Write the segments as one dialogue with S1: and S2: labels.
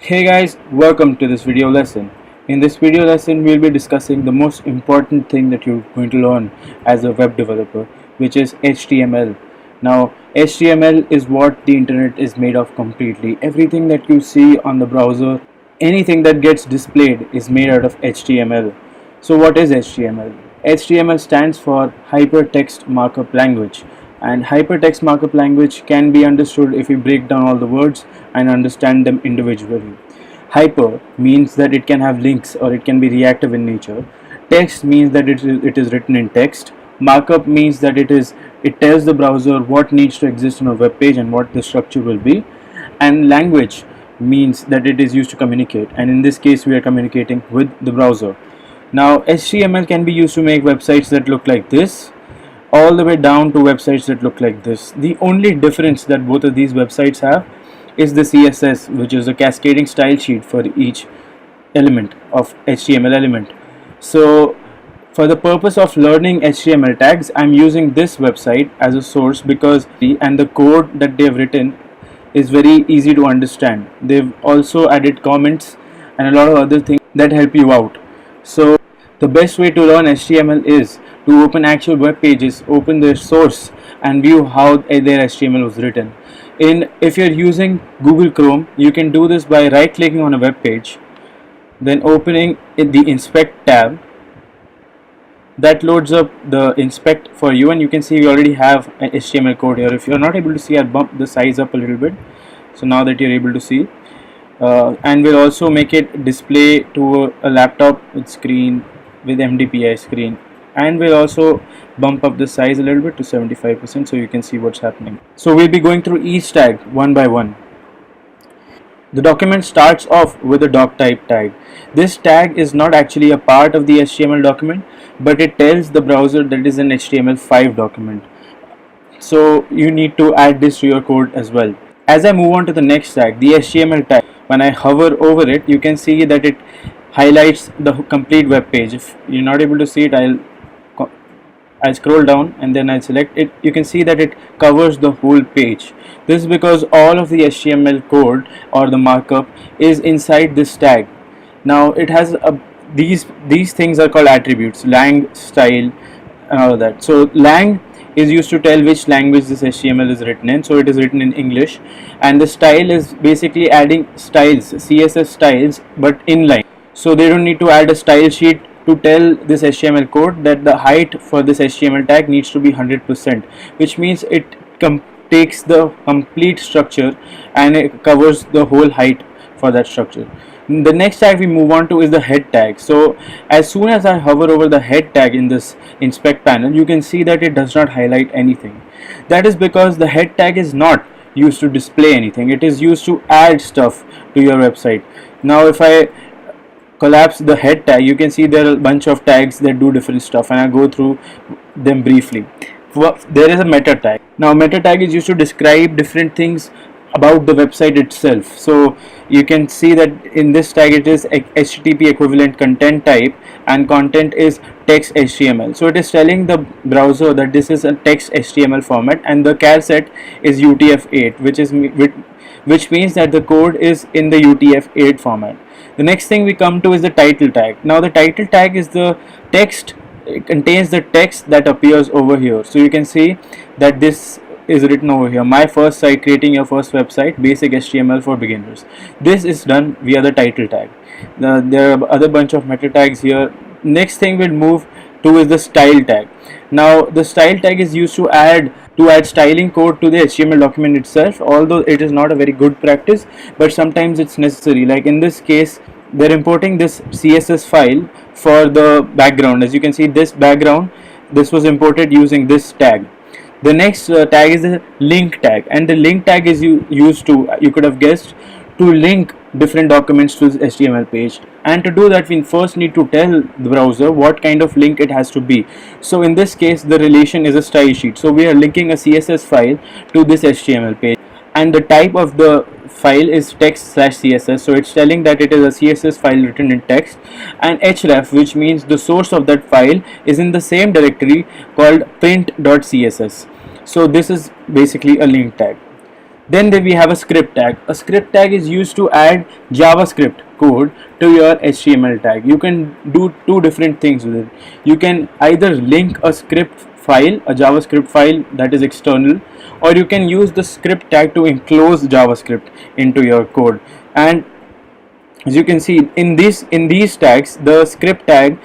S1: Hey guys, welcome to this video lesson. In this video lesson, we'll be discussing the most important thing that you're going to learn as a web developer, which is HTML. Now, HTML is what the internet is made of completely. Everything that you see on the browser, anything that gets displayed is made out of HTML. So what is HTML? HTML stands for Hypertext Markup Language, and hypertext markup language can be understood if we break down all the words and understand them individually. Hyper means that it can have links or it can be reactive in nature. Text means that it is written in text. Markup means that it tells the browser what needs to exist on a web page and what the structure will be. And language means that it is used to communicate, and in this case we are communicating with the browser. Now HTML can be used to make websites that look like this, all the way down to websites that look like this. The only difference that both of these websites have is the CSS, which is a cascading style sheet for each element of HTML element. So for the purpose of learning HTML tags, I'm using this website as a source because the code that they've written is very easy to understand. They've also added comments and a lot of other things that help you out. So the best way to learn HTML is to open actual web pages, open their source and view how their HTML was written. If you're using Google Chrome, you can do this by right clicking on a web page, then opening the inspect tab. That loads up the inspect for you, and you can see we already have an HTML code here. If you're not able to see, I'll bump the size up a little bit, so now that you're able to see. And we'll also make it display to a laptop with screen with MDPI screen, and we'll also bump up the size a little bit to 75% so you can see what's happening. So we'll be going through each tag one by one. The document starts off with a doc type tag. This tag is not actually a part of the HTML document, but it tells the browser that it is an HTML5 document. So you need to add this to your code as well. As I move on to the next tag, the HTML tag, when I hover over it, you can see that it highlights the complete web page. If you're not able to see it, I'll scroll down and then I'll select it. You can see that it covers the whole page. This is because all of the HTML code or the markup is inside this tag. Now it has these things are called attributes: lang, style, and all of that. So lang is used to tell which language this HTML is written in, so it is written in English, and the style is basically adding styles, CSS styles, but inline. So they don't need to add a style sheet to tell this HTML code that the height for this HTML tag needs to be 100%, which means it takes the complete structure and it covers the whole height for that structure. The next tag we move on to is the head tag. So as soon as I hover over the head tag in this inspect panel, you can see that it does not highlight anything. That is because the head tag is not used to display anything. It is used to add stuff to your website. Now if I collapse the head tag, you can see there are a bunch of tags that do different stuff, and I'll go through them briefly. There is a meta tag. Now meta tag is used to describe different things about the website itself. So you can see that in this tag it is HTTP equivalent content type, and content is text HTML. So it is telling the browser that this is a text HTML format, and the char set is UTF-8, which means that the code is in the UTF-8 format. The next thing we come to is the title tag. Now the title tag is the text, it contains the text that appears over here. So you can see that this is written over here: my first site, creating your first website, basic HTML for beginners. This is done via the title tag. There are other bunch of meta tags here. Next thing we'll move to is the style tag. Now the style tag is used to add styling code to the HTML document itself, although it is not a very good practice, but sometimes it's necessary. Like in this case, they're importing this CSS file for the background. As you can see, this background, this was imported using this tag. The next tag is the link tag, and the link tag is used to, you could have guessed, to link different documents to the HTML page. And to do that, we first need to tell the browser what kind of link it has to be. So in this case, the relation is a style sheet. So we are linking a CSS file to this HTML page, and the type of the file is text/CSS. So it's telling that it is a CSS file written in text, and href, which means the source of that file is in the same directory called print.css. So this is basically a link tag. Then we have a script tag. A script tag is used to add JavaScript code to your HTML tag. You can do two different things with it. You can either link a script file, a JavaScript file that is external, or you can use the script tag to enclose JavaScript into your code. And as you can see in these tags, the script tag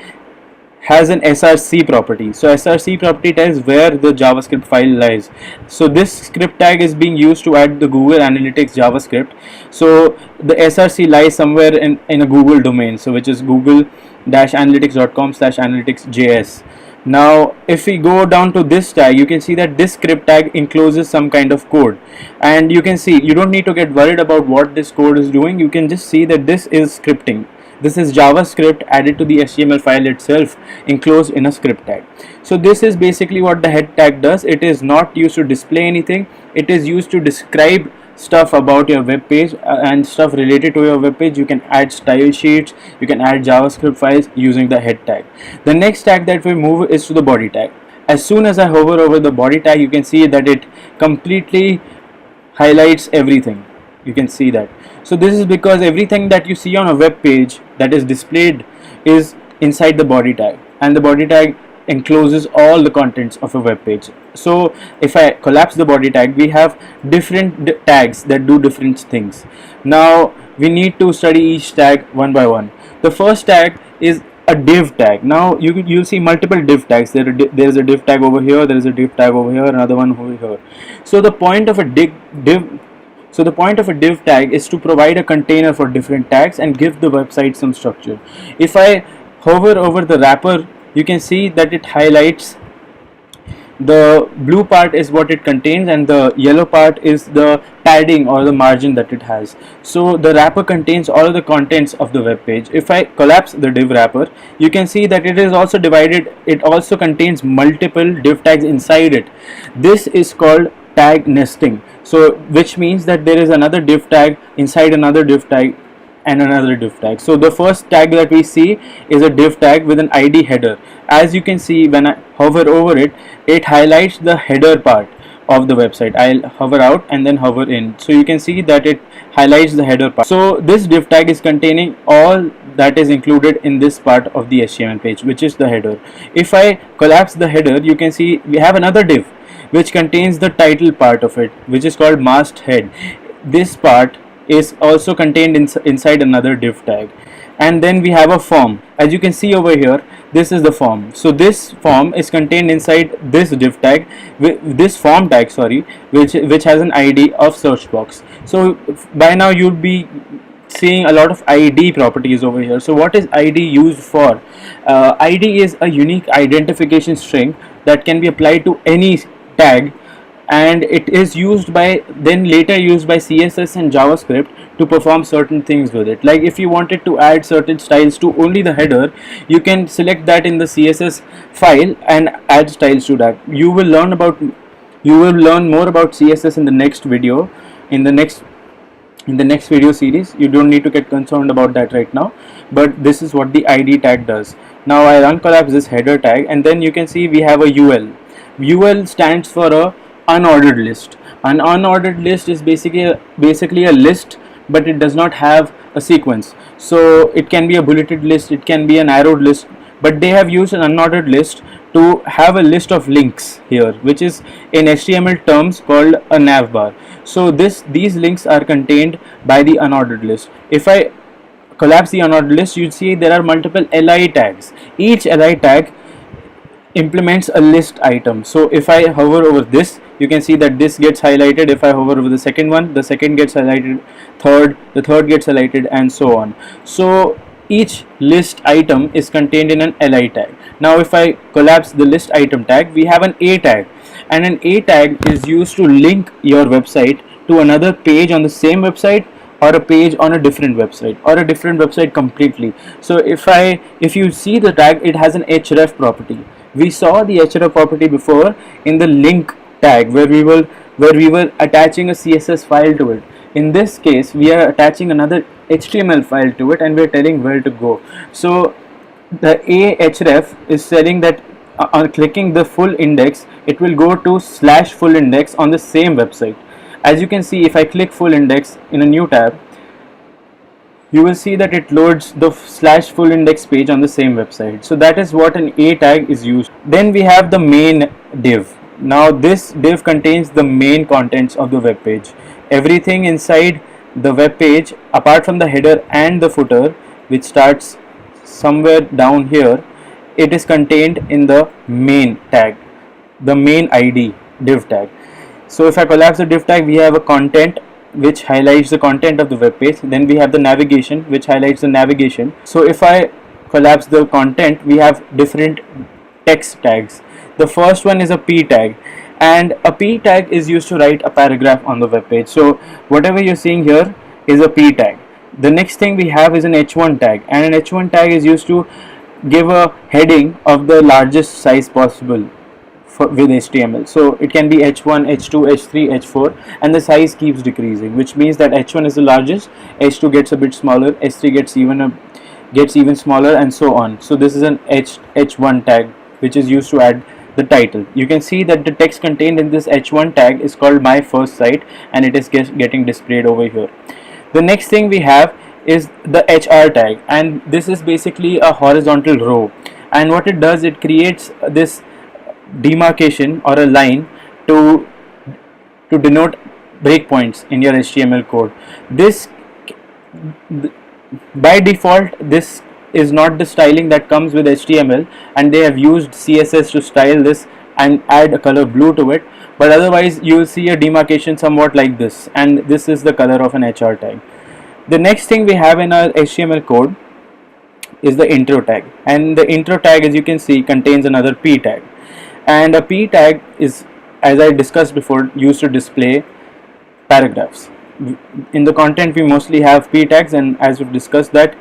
S1: has an src property. So src property tells where the JavaScript file lies. So this script tag is being used to add the Google Analytics JavaScript. So the src lies somewhere in a Google domain, so which is google-analytics.com/analyticsjs. Now if we go down to this tag, you can see that this script tag encloses some kind of code, and you can see you don't need to get worried about what this code is doing. You can just see that this is scripting. This is JavaScript added to the HTML file itself, enclosed in a script tag. So this is basically what the head tag does. It is not used to display anything. It is used to describe stuff about your web page and stuff related to your web page. You can add style sheets, you can add JavaScript files using the head tag. The next tag that we move is to the body tag. As soon as I hover over the body tag, you can see that it completely highlights everything. You can see that. So this is because everything that you see on a web page that is displayed is inside the body tag, and the body tag encloses all the contents of a web page. So if I collapse the body tag, we have different tags that do different things. Now we need to study each tag one by one. The first tag is a div tag. Now you'll see multiple div tags. There is a div tag over here, there is a div tag over here, another one over here. So the point of a div tag is to provide a container for different tags and give the website some structure. If I hover over the wrapper, you can see that it highlights. The blue part is what it contains, and the yellow part is the padding or the margin that it has. So the wrapper contains all of the contents of the web page. If I collapse the div wrapper, you can see that it is also divided. It also contains multiple div tags inside it. This is called tag nesting. So which means that there is another div tag inside another div tag and another div tag. So the first tag that we see is a div tag with an ID header. As you can see, when I hover over it, it highlights the header part of the website. I'll hover out and then hover in, so you can see that it highlights the header part. So this div tag is containing all that is included in this part of the HTML page, which is the header. If I collapse the header, you can see we have another div which contains the title part of it, which is called masthead. This part is also contained inside another div tag. And then we have a form. As you can see over here, this is the form. So this form is contained inside this div tag, this form tag, sorry, which has an ID of search box. So by now you'll be seeing a lot of ID properties over here. So what is ID used for? ID is a unique identification string that can be applied to any tag, and it is later used by CSS and JavaScript to perform certain things with it. Like if you wanted to add certain styles to only the header, you can select that in the CSS file and add styles to that. You will learn more about CSS in the next video, in the next video series. You don't need to get concerned about that right now, but this is what the ID tag does. Now I uncollapse this header tag, and then you can see we have a UL. UL stands for a unordered list. An unordered list is basically a list, but it does not have a sequence. So it can be a bulleted list, it can be an arrowed list, but they have used an unordered list to have a list of links here, which is in HTML terms called a navbar. So these links are contained by the unordered list. If I collapse the unordered list, you see there are multiple li tags. Each li tag implements a list item. So if I hover over this, you can see that this gets highlighted. If I hover over the second one, the second gets highlighted, the third gets highlighted, and so on. So each list item is contained in an li tag. Now if I collapse the list item tag, we have an a tag, and an a tag is used to link your website to another page on the same website, or a page on a different website, or a different website completely. So if you see the tag, it has an href property. We saw the href property before in the link tag, where we were attaching a CSS file to it. In this case, we are attaching another HTML file to it, and we are telling where to go. So the ahref is telling that on clicking the full index, it will go to /full index on the same website. As you can see, if I click full index in a new tab, you will see that it loads the slash full index page on the same website. So that is what an A tag is used. Then we have the main div. Now this div contains the main contents of the web page. Everything inside the web page apart from the header and the footer, which starts somewhere down here, it is contained in the main tag, the main ID div tag. So if I collapse the div tag, we have a content which highlights the content of the web page. Then we have the navigation which highlights the navigation. So if I collapse the content, we have different text tags. The first one is a P tag, and a P tag is used to write a paragraph on the web page. So whatever you're seeing here is a P tag. The next thing we have is an H1 tag, and an H1 tag is used to give a heading of the largest size possible with HTML. So it can be H1, H2, H3, H4, and the size keeps decreasing, which means that H1 is the largest, H2 gets a bit smaller, H3 gets even smaller, and so on. So this is an H1 tag which is used to add the title. You can see that the text contained in this H1 tag is called my first site, and it is getting displayed over here. The next thing we have is the HR tag, and this is basically a horizontal row, and what it does, it creates this demarcation or a line to denote breakpoints in your HTML code. This by default, this is not the styling that comes with HTML, and they have used CSS to style this and add a color blue to it, but otherwise you will see a demarcation somewhat like this, and this is the color of an HR tag. The next thing we have in our HTML code is the intro tag, and the intro tag, as you can see, contains another P tag. And a P tag is, as I discussed before, used to display paragraphs. In the content we mostly have P tags, and as we've discussed that,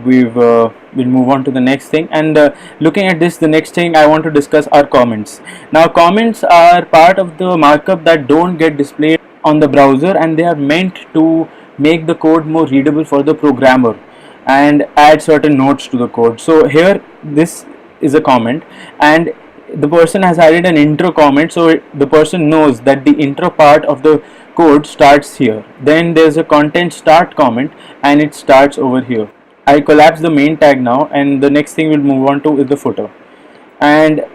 S1: we'll move on to the next thing. And looking at this, the next thing I want to discuss are comments. Now comments are part of the markup that don't get displayed on the browser, and they are meant to make the code more readable for the programmer and add certain notes to the code. So here this is a comment, and the person has added an intro comment, so the person knows that the intro part of the code starts here. Then there's a content start comment, and it starts over here. I collapse the main tag now, and the next thing we'll move on to is the footer, and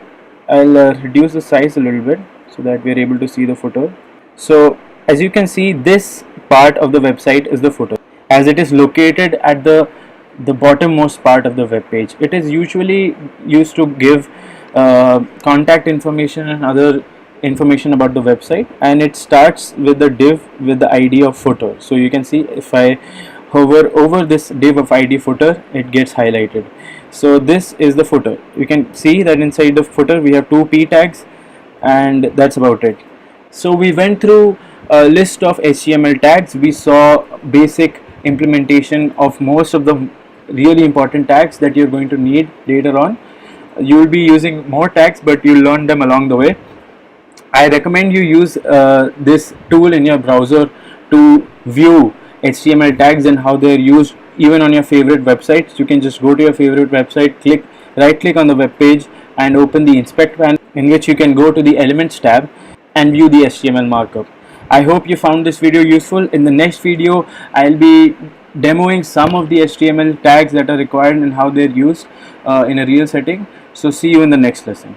S1: I'll reduce the size a little bit so that we're able to see the footer. So as you can see, this part of the website is the footer, as it is located at the bottommost part of the web page. It is usually used to give contact information and other information about the website, and it starts with the div with the ID of footer. So you can see, if I hover over this div of ID footer, it gets highlighted. So this is the footer. You can see that inside the footer we have two P tags, and that's about it. So we went through a list of HTML tags. We saw basic implementation of most of the really important tags that you're going to need later on. You will be using more tags, but you'll learn them along the way. I recommend you use this tool in your browser to view HTML tags and how they're used even on your favorite websites. You can just go to your favorite website, right click on the web page, and open the inspect panel, in which you can go to the elements tab and view the HTML markup. I hope you found this video useful. In the next video, I'll be demoing some of the HTML tags that are required and how they're used in a real setting. So see you in the next lesson.